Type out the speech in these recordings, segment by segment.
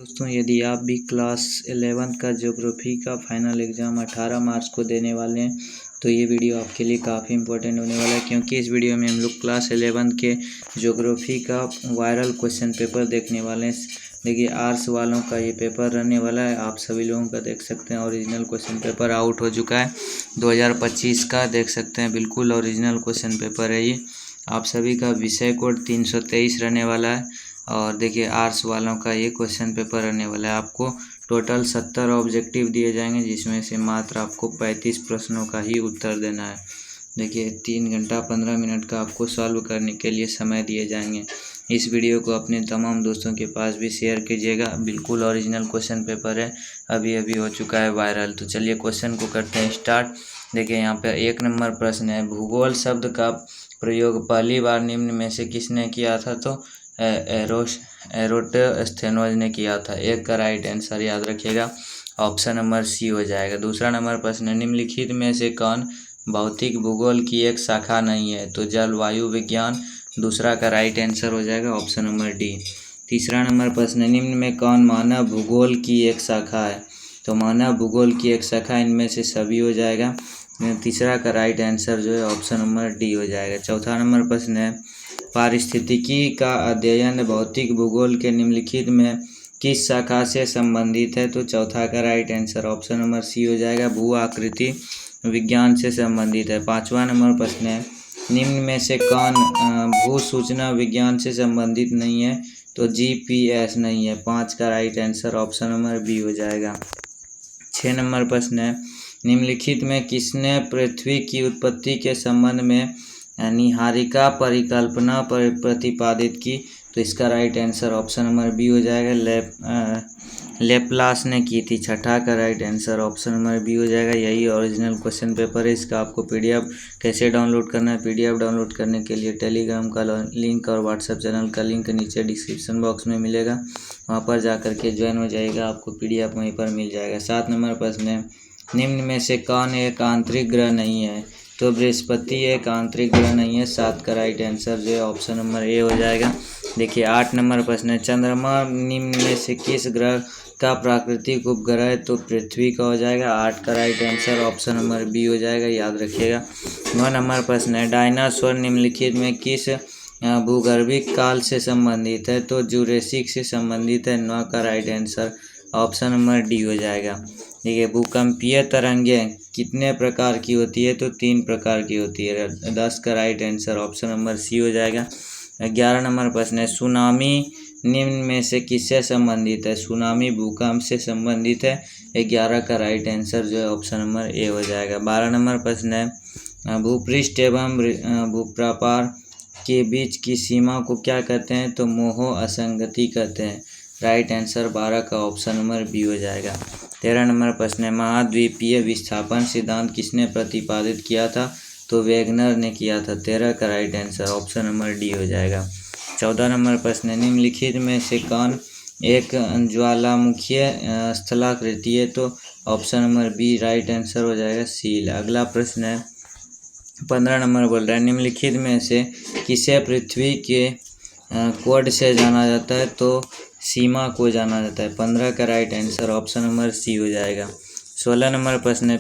दोस्तों, यदि आप भी क्लास 11 का ज्योग्राफी का फाइनल एग्ज़ाम 18 मार्च को देने वाले हैं तो ये वीडियो आपके लिए काफ़ी इंपॉर्टेंट होने वाला है, क्योंकि इस वीडियो में हम लोग क्लास 11 के ज्योग्राफी का वायरल क्वेश्चन पेपर देखने वाले हैं। देखिए, आर्ट्स वालों का ये पेपर रहने वाला है। आप सभी लोगों का देख सकते हैं ओरिजिनल क्वेश्चन पेपर आउट हो चुका है 2025 का। देख सकते हैं बिल्कुल ओरिजिनल क्वेश्चन पेपर है ये। आप सभी का विषय कोड 323 रहने वाला है। और देखिए, आर्ट्स वालों का ये क्वेश्चन पेपर रहने वाला है। आपको टोटल 70 ऑब्जेक्टिव दिए जाएंगे, जिसमें से मात्र आपको 35 प्रश्नों का ही उत्तर देना है। देखिए, 3 घंटा 15 मिनट का आपको सॉल्व करने के लिए समय दिए जाएंगे। इस वीडियो को अपने तमाम दोस्तों के पास भी शेयर कीजिएगा। बिल्कुल ओरिजिनल क्वेश्चन पेपर है, अभी अभी हो चुका है वायरल। तो चलिए क्वेश्चन को करते हैं स्टार्ट। देखिए, यहाँ पे 1 नंबर प्रश्न है, भूगोल शब्द का प्रयोग पहली बार निम्न में से किसने किया था? तो एरोस्थेनोज ने किया था। 1 का राइट आंसर याद रखिएगा, ऑप्शन नंबर सी हो जाएगा। दूसरा नंबर प्रश्न, निम्नलिखित में से कौन भौतिक भूगोल की एक शाखा नहीं है? तो जलवायु विज्ञान दूसरा का राइट आंसर हो जाएगा, ऑप्शन नंबर डी। तीसरा नंबर प्रश्न, निम्न में कौन मानव भूगोल की एक शाखा है? तो मानव भूगोल की एक शाखा इनमें से सभी हो जाएगा। तीसरा का राइट आंसर जो है ऑप्शन नंबर डी हो जाएगा। चौथा नंबर प्रश्न है, पारिस्थितिकी का अध्ययन भौतिक भूगोल के निम्नलिखित में किस शाखा से संबंधित है? तो चौथा का right answer option number C हो जाएगा, भू आकृति विज्ञान से संबंधित है। पांचवा नंबर प्रश्न है, निम्न में से कौन भू सूचना विज्ञान से संबंधित नहीं है? तो जीपीएस नहीं है। 5 का right answer option number B हो जाएगा। 6 नंबर प्रश्न है, निम्नलिखित में किसने पृथ्वी की उत्पत्ति के संबंध में निहारिका परिकल्पना पर प्रतिपादित की? तो इसका right answer option number B हो जाएगा, लेप्लास ने की थी। छठा का right answer option number B हो जाएगा। यही ओरिजिनल क्वेश्चन पेपर है। इसका आपको पीडीएफ कैसे डाउनलोड करना है? पीडीएफ डाउनलोड करने के लिए टेलीग्राम का लिंक और व्हाट्सएप चैनल का लिंक नीचे डिस्क्रिप्शन बॉक्स में मिलेगा, वहाँ पर जा करके ज्वाइन हो जाएगा, आपको पीडीएफ वहीं पर मिल जाएगा। 7 नंबर प्रश्न है, निम्न में से कौन एक आंतरिक ग्रह नहीं है? तो बृहस्पति एक आंतरिक ग्रह नहीं है। 7 का राइट आंसर जो है ऑप्शन नंबर ए हो जाएगा। देखिए, 8 नंबर प्रश्न है, चंद्रमा निम्न में से किस ग्रह का प्राकृतिक उपग्रह है? तो पृथ्वी का हो जाएगा। 8 का right answer option number B हो जाएगा, याद रखिएगा। 9 नंबर प्रश्न है, डायनासोर निम्नलिखित में किस भूगर्भिक काल से संबंधित है? तो जुरेसिक से संबंधित है। 9 का right answer option number D हो जाएगा। देखिए, भूकंपीय तरंगें कितने प्रकार की होती है? तो 3 प्रकार की होती है। 10 का right answer option number C हो जाएगा। 11 नंबर प्रश्न है, सुनामी निम्न में से किससे संबंधित है? सुनामी भूकंप से संबंधित है। 11 का राइट आंसर जो है ऑप्शन नंबर ए हो जाएगा। 12 नंबर प्रश्न है, भूपृष्ठ एवं भूप्रपार के बीच की सीमा को क्या कहते हैं? तो मोह असंगति कहते हैं। राइट आंसर 12 का ऑप्शन नंबर बी हो जाएगा। 13 नंबर प्रश्न है, महाद्वीपीय विस्थापन सिद्धांत किसने प्रतिपादित किया था? तो वेगनर ने किया था। 13 का right answer option number D हो जाएगा। 14 नंबर प्रश्न है, निम्नलिखित में से कौन एक ज्वालामुखीय स्थलाकृति है? तो option number B right answer हो जाएगा, सील। अगला प्रश्न है, 15 नंबर बोल रहा है, निम्नलिखित में से किसे पृथ्वी के कोड से जाना जाता है? तो सीमा को जाना जाता है। 15 का right answer option number C हो जाएगा। 16 नंबर प्रश्न है,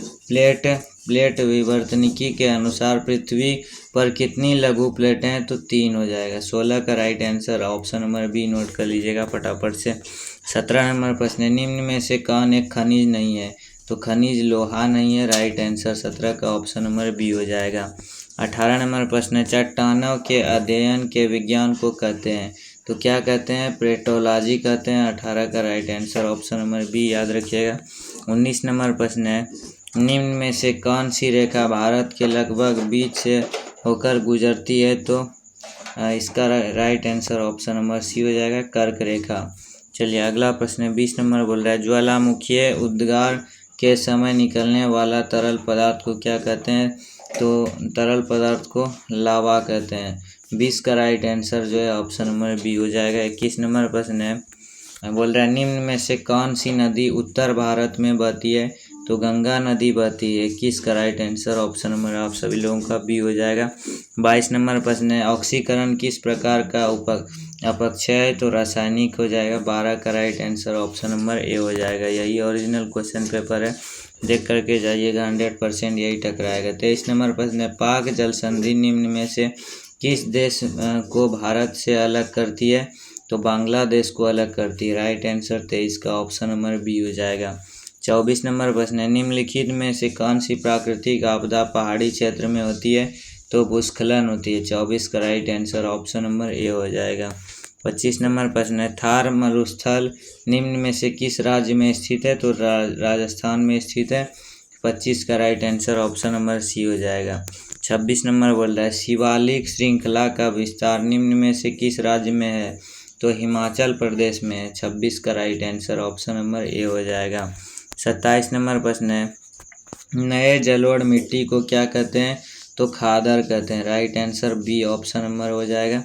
प्लेट विवर्तनिकी के अनुसार पृथ्वी पर कितनी लघु प्लेटें हैं? तो 3 हो जाएगा। 16 का right answer option number B note कर लीजिएगा फटाफट से। 17 नंबर प्रश्न है, निम्न में से कौन एक खनिज नहीं है? तो खनिज लोहा नहीं है। राइट आंसर 17 का ऑप्शन नंबर बी हो जाएगा। 18 नंबर प्रश्न है, चट्टानों के अध्ययन के विज्ञान को कहते हैं? तो क्या कहते हैं? पेट्रोलॉजी कहते हैं। 18 का right answer option number B याद रखिएगा। 19 नंबर प्रश्न है, निम्न में से कौन सी रेखा भारत के लगभग बीच से होकर गुजरती है? तो इसका right answer option number C हो जाएगा, कर्क रेखा। चलिए अगला प्रश्न है, 20 नंबर बोल रहा है, ज्वालामुखीय उद्गार के समय निकलने वाला तरल पदार्थ को क्या कहते हैं? तो तरल पदार्थ को लावा कहते हैं। 20 का राइट आंसर जो है ऑप्शन नंबर बी हो जाएगा। 21 नंबर प्रश्न है, बोल रहा है, निम्न में से कौन सी नदी उत्तर भारत में बहती है? तो गंगा नदी बहती है। 21 का राइट आंसर ऑप्शन नंबर आप सभी लोगों का बी हो जाएगा। 22 नंबर प्रश्न है, ऑक्सीकरण किस प्रकार का अपक्षय तो रासायनिक हो जाएगा। 12 का right answer option number A हो जाएगा। यही ओरिजिनल क्वेश्चन पेपर है, देख करके जाइएगा, 100% यही टकराएगा। 23 नंबर प्रश्न है, पाक जल संधि निम्न में से किस देश को भारत से अलग करती है? तो बांग्लादेश को अलग करती है। राइट आंसर 23 का ऑप्शन नंबर बी हो जाएगा। 24 नंबर प्रश्न है, निम्नलिखित में से कौन सी प्राकृतिक आपदा पहाड़ी क्षेत्र में होती है? तो भूस्खलन होती है। 24 का right answer option number A हो जाएगा। 25 नंबर प्रश्न है, थार मरुस्थल निम्न में से किस राज्य में स्थित है? तो राजस्थान में स्थित है। 25 का right answer option number C हो जाएगा। 26 नंबर बोल रहा है, शिवालिक श्रृंखला का विस्तार निम्न में से किस राज्य में है? तो हिमाचल प्रदेश में है। 26 का right answer option number A हो जाएगा। 27 नंबर प्रश्न है, नए जलोढ़ मिट्टी को क्या कहते हैं? तो खादर कहते हैं। Right answer B option number हो जाएगा।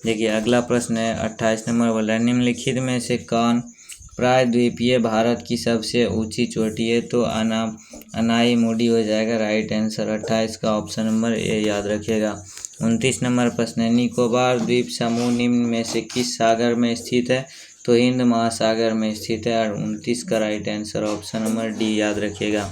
देखिए अगला प्रश्न है, 28 नंबर बोल रहा है, निम्नलिखित में से कौन प्रायद्वीपीय भारत की सबसे ऊंची चोटी है? तो अनाईमुडी हो जाएगा। राइट आंसर 28 का ऑप्शन नंबर ए याद रखिएगा। 29 नंबर प्रश्न है, निकोबार द्वीप समूह निम्न में से किस सागर में स्थित है? तो हिंद महासागर में स्थित है। और 29 का right answer option number D याद रखिएगा।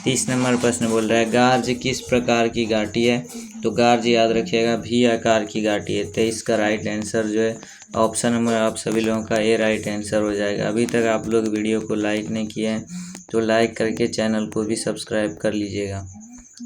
30 नंबर प्रश्न बोल रहा है, गार्ज किस प्रकार की घाटी है? तो गार्ज याद रखिएगा भी आकार की घाटी है। 23 का राइट आंसर जो है ऑप्शन नंबर आप सभी लोगों का ए राइट आंसर हो जाएगा। अभी तक आप लोग वीडियो को लाइक नहीं किए हैं तो लाइक करके चैनल को भी सब्सक्राइब कर लीजिएगा।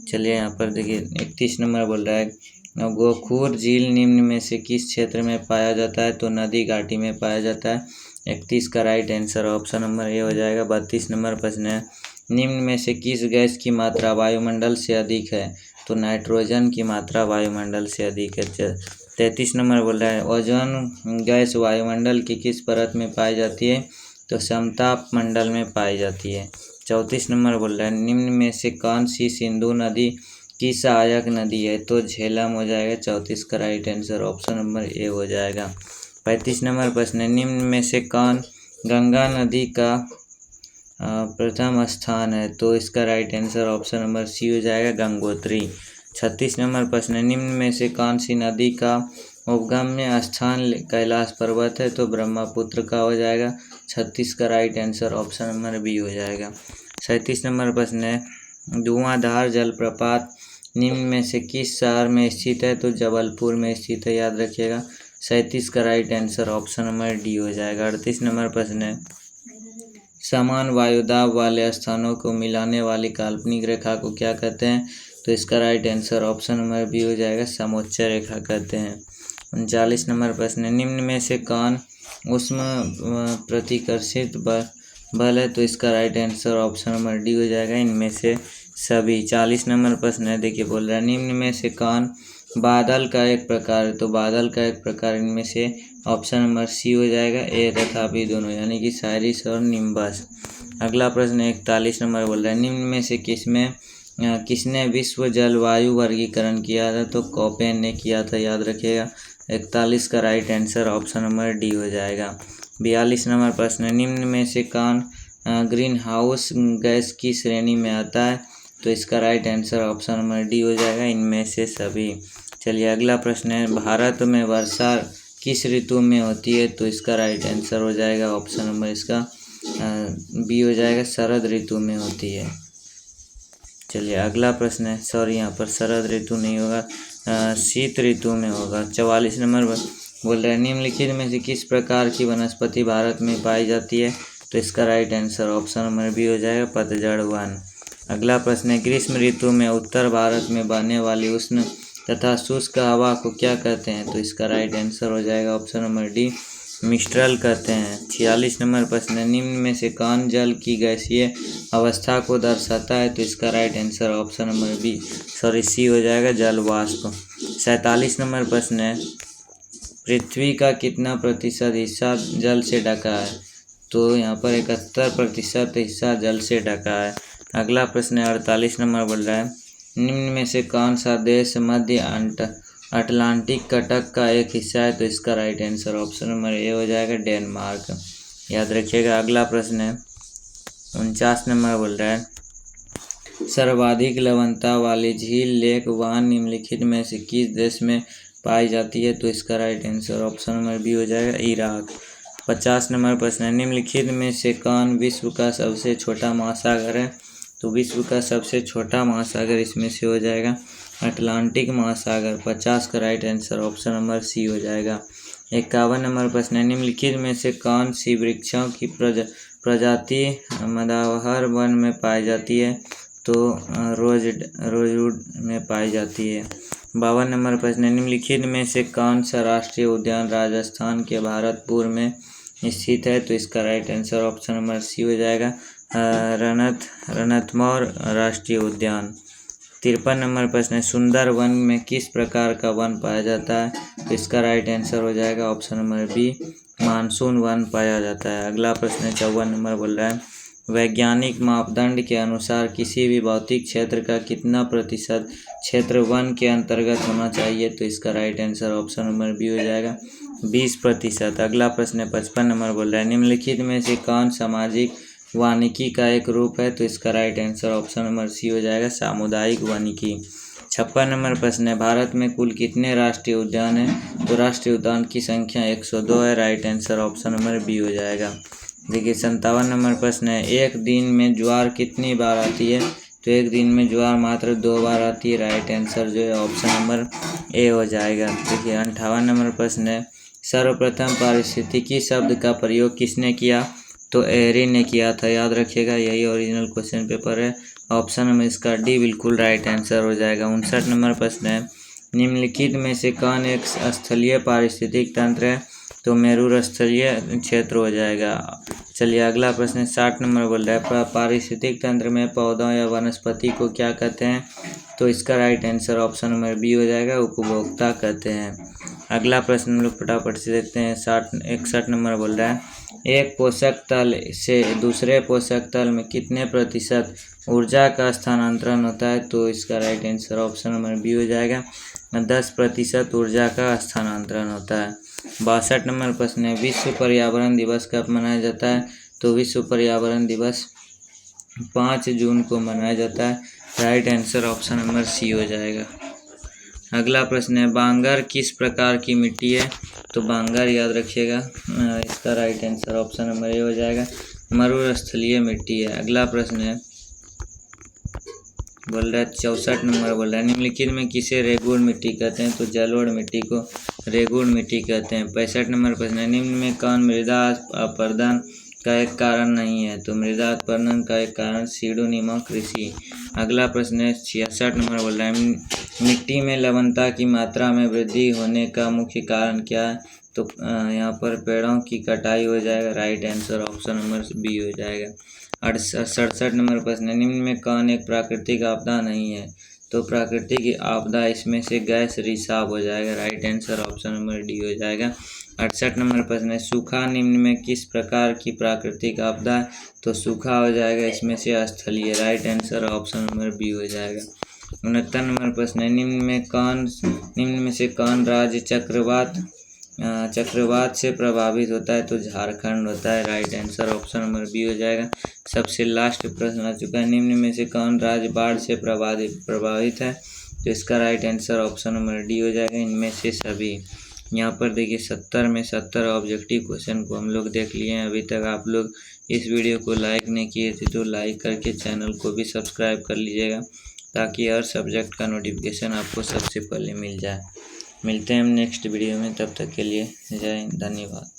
चलिए यहाँ पर देखिए 31 नंबर बोल रहा है, गोखूर झील निम्न में से किस क्षेत्र में पाया जाता है? तो नदी घाटी में पाया जाता है। 31 का right answer option number A हो जाएगा। 32 नंबर प्रश्न है, निम्न में से किस गैस की मात्रा वायुमंडल से अधिक है? तो नाइट्रोजन की मात्रा वायुमंडल से अधिक है। 33 नंबर बोल रहा है, ओजोन गैस वायुमंडल की किस परत में पाई जाती है? तो समताप मंडल में पाई जाती है। 34 नंबर बोल रहा है, निम्न में से कौन सी सिंधु नदी की सहायक नदी है? तो झेलम हो जाएगा। 34 का right answer option number A हो जाएगा। 35 नंबर प्रश्न है, निम्न में से कौन गंगा नदी का प्रथम स्थान है? तो इसका right answer option number C हो जाएगा, गंगोत्री। 36 नंबर प्रश्न है, निम्न में से कौन सी नदी का उद्गम्य स्थान कैलाश पर्वत है? तो ब्रह्मपुत्र का हो जाएगा। 36 का right answer option number B हो जाएगा। 37 नंबर प्रश्न है, धुआंधार जलप्रपात निम्न में से किस शहर में स्थित है? तो जबलपुर में स्थित है, याद रखिएगा। 37 का right answer option number D हो जाएगा। 38 नंबर प्रश्न है, समान वायुदाब वाले स्थानों को मिलाने वाली काल्पनिक रेखा को क्या कहते हैं? तो इसका right answer option number B हो जाएगा, समोच्च रेखा कहते हैं। 39 नंबर प्रश्न है, निम्न में से कौन उष्मा प्रतिकर्षित बल है? तो इसका right answer option number D हो जाएगा, इनमें से सभी। 40 नंबर प्रश्न है, देखिए बोल रहा है, निम्न में से कौन बादल का एक प्रकार है? तो बादल का एक प्रकार इनमें से ऑप्शन नंबर सी हो जाएगा, ए तथा बी दोनों, यानी कि साइरस और निम्बस। अगला प्रश्न 41 नंबर बोल रहा है, निम्न में से किसने विश्व जलवायु वर्गीकरण किया था? तो कोपेन ने किया था, याद रखिएगा। 41 का right answer option number D हो जाएगा। 42 नंबर प्रश्न, निम्न में से कौन ग्रीन हाउस गैस की श्रेणी में आता है? तो इसका right answer option number D हो जाएगा, इनमें से सभी। चलिए अगला प्रश्न है, भारत में वर्षा किस ऋतु में होती है? तो इसका राइट आंसर हो जाएगा ऑप्शन नंबर इसका बी हो जाएगा, शरद ऋतु में होती है। चलिए अगला प्रश्न है, सॉरी यहाँ पर शरद ऋतु नहीं होगा, शीत ऋतु में होगा। 44 नंबर बोल रहा है, निम्नलिखित में से किस प्रकार की वनस्पति भारत में पाई जाती है? तो इसका right answer option number B हो जाएगा, पतझड़ वन। अगला प्रश्न है, ग्रीष्म ऋतु में उत्तर भारत में बहने वाली उष्ण तथा शुष्क हवा को क्या कहते हैं? तो इसका राइट आंसर हो जाएगा ऑप्शन नंबर डी, मिस्ट्रल कहते हैं। 46 नंबर प्रश्न है, निम्न में से कौन जल की गैसीय अवस्था को दर्शाता है? तो इसका right answer option number C हो जाएगा, जल वाष्प। 47 नंबर प्रश्न है, पृथ्वी का कितना प्रतिशत हिस्सा जल से ढका है? तो यहाँ पर 71% हिस्सा जल से ढका है। अगला प्रश्न है 48 नंबर बोल रहा है, निम्न में से कौन सा देश मध्य अटलांटिक तट का एक हिस्सा है? तो इसका right answer option number A हो जाएगा, डेनमार्क, याद रखिएगा। अगला प्रश्न है 49 नंबर बोल रहा है, सर्वाधिक लवणता वाली झील लेक वान निम्नलिखित में से किस देश में पाई जाती है, तो इसका right answer option number B हो जाएगा इराक। 50 नंबर प्रश्न है, निम्नलिखित में से कौन विश्व का सबसे छोटा महासागर है? तो विश्व का सबसे छोटा महासागर इसमें से हो जाएगा अटलांटिक महासागर। 50 का right answer option number C हो जाएगा। 51 नंबर प्रश्न है, निम्नलिखित में से कौन सी वृक्षों की प्रजाति मदावहर वन में पाई जाती है? तो रोजवुड में पाई जाती है। 52 नंबर प्रश्न, निम्नलिखित में से कौन सा राष्ट्रीय उद्यान राजस्थान के भरतपुर में स्थित है? तो इसका right answer option number C हो जाएगा रणथंभौर राष्ट्रीय उद्यान। 53 नंबर प्रश्न है, सुंदर वन में किस प्रकार का वन पाया जाता है? तो इसका राइट आंसर हो जाएगा ऑप्शन नंबर बी मानसून वन पाया जाता है। अगला प्रश्न है 54 नंबर बोल रहा है, वैज्ञानिक मापदंड के अनुसार किसी भी भौतिक क्षेत्र का कितना प्रतिशत क्षेत्र वन के अंतर्गत होना चाहिए? तो इसका right answer option number B हो जाएगा 20%। अगला प्रश्न है 55 नंबर बोल रहा है, निम्नलिखित में से कौन सामाजिक वानिकी का एक रूप है? तो इसका right answer option number C हो जाएगा सामुदायिक वानिकी। 56 नंबर प्रश्न है, भारत में कुल कितने राष्ट्रीय उद्यान हैं? तो राष्ट्रीय उद्यान की संख्या 102 है। Right answer option number B हो जाएगा। देखिए 57 नंबर प्रश्न है, एक दिन में ज्वार कितनी बार आती है? तो एक दिन में ज्वार मात्र 2 बार आती है। राइट आंसर जो है ऑप्शन नंबर ए हो जाएगा। देखिए 58 नंबर प्रश्न है, सर्वप्रथम पारिस्थितिकी शब्द का प्रयोग किसने किया? तो एहरी ने किया था, याद रखिएगा, यही ओरिजिनल क्वेश्चन पेपर है। ऑप्शन नंबर इसका डी बिल्कुल राइट आंसर हो जाएगा। 59 नंबर प्रश्न है, निम्नलिखित में से कौन एक स्थलीय पारिस्थितिक तंत्र है? तो मेरू स्थलीय क्षेत्र हो जाएगा। चलिए अगला प्रश्न 60 नंबर बोल रहा है, पारिस्थितिक तंत्र में पौधों या वनस्पति को क्या कहते हैं? तो इसका right answer option number B हो जाएगा उपभोक्ता कहते हैं। अगला प्रश्न हम लोग फटाफट से देखते हैं। 61 नंबर बोल रहा है, एक पोषक तल से दूसरे पोषक तल में कितने प्रतिशत ऊर्जा का स्थानांतरण होता है? तो इसका right answer option number B हो जाएगा 10% ऊर्जा का स्थानांतरण होता है। 62 नंबर प्रश्न है, विश्व पर्यावरण दिवस कब मनाया जाता है? तो विश्व पर्यावरण दिवस 5 जून को मनाया जाता है। Right answer option number C हो जाएगा। अगला प्रश्न है, बांगर किस प्रकार की मिट्टी है? तो बांगर याद रखिएगा, इसका right answer option number A हो जाएगा मरुस्थलीय मिट्टी है। अगला प्रश्न है बोल रहा है 64 नंबर बोल रहा है, निम्नलिखित में किसे रेगुड़ मिट्टी कहते हैं? तो जलोढ़ मिट्टी को रेगुड़ मिट्टी कहते हैं। 65 नंबर प्रश्न है, निम्न में कौन मृदा अपरदन का एक कारण नहीं है? तो मृदा अपरदन का एक कारण सीडोनीमा कृषि। अगला प्रश्न है 66 नंबर बोल रहा है, मिट्टी में लवणता की मात्रा में वृद्धि होने का मुख्य कारण क्या है? तो यहाँ पर पेड़ों की कटाई हो जाएगा। Right answer option number B हो जाएगा। 67 नंबर प्रश्न, निम्न में कौन एक प्राकृतिक आपदा नहीं है? तो प्राकृतिक आपदा इसमें से गैस रिसाव हो जाएगा। Right answer option number D हो जाएगा। 68 नंबर प्रश्न है, सूखा निम्न में किस प्रकार की प्राकृतिक आपदा है? तो सूखा हो जाएगा इसमें से स्थलीय। Right answer option number B हो जाएगा। 69 नंबर प्रश्न है, निम्न में से कौन राज्य चक्रवात से प्रभावित होता है? तो झारखंड होता है। Right answer option number B हो जाएगा। सबसे लास्ट प्रश्न आ चुका है, निम्न में से कौन राज्य बाढ़ से प्रभावित है? तो इसका right answer option number D हो जाएगा इनमें से सभी। यहाँ पर देखिए 70 में 70 ऑब्जेक्टिव क्वेश्चन को हम लोग देख लिए हैं। अभी तक आप लोग इस वीडियो को लाइक नहीं किए थे तो लाइक करके चैनल को भी सब्सक्राइब कर लीजिएगा, ताकि हर सब्जेक्ट का नोटिफिकेशन आपको सबसे पहले मिल जाए। मिलते हैं हम नेक्स्ट वीडियो में, तब तक के लिए जय हिंद, धन्यवाद।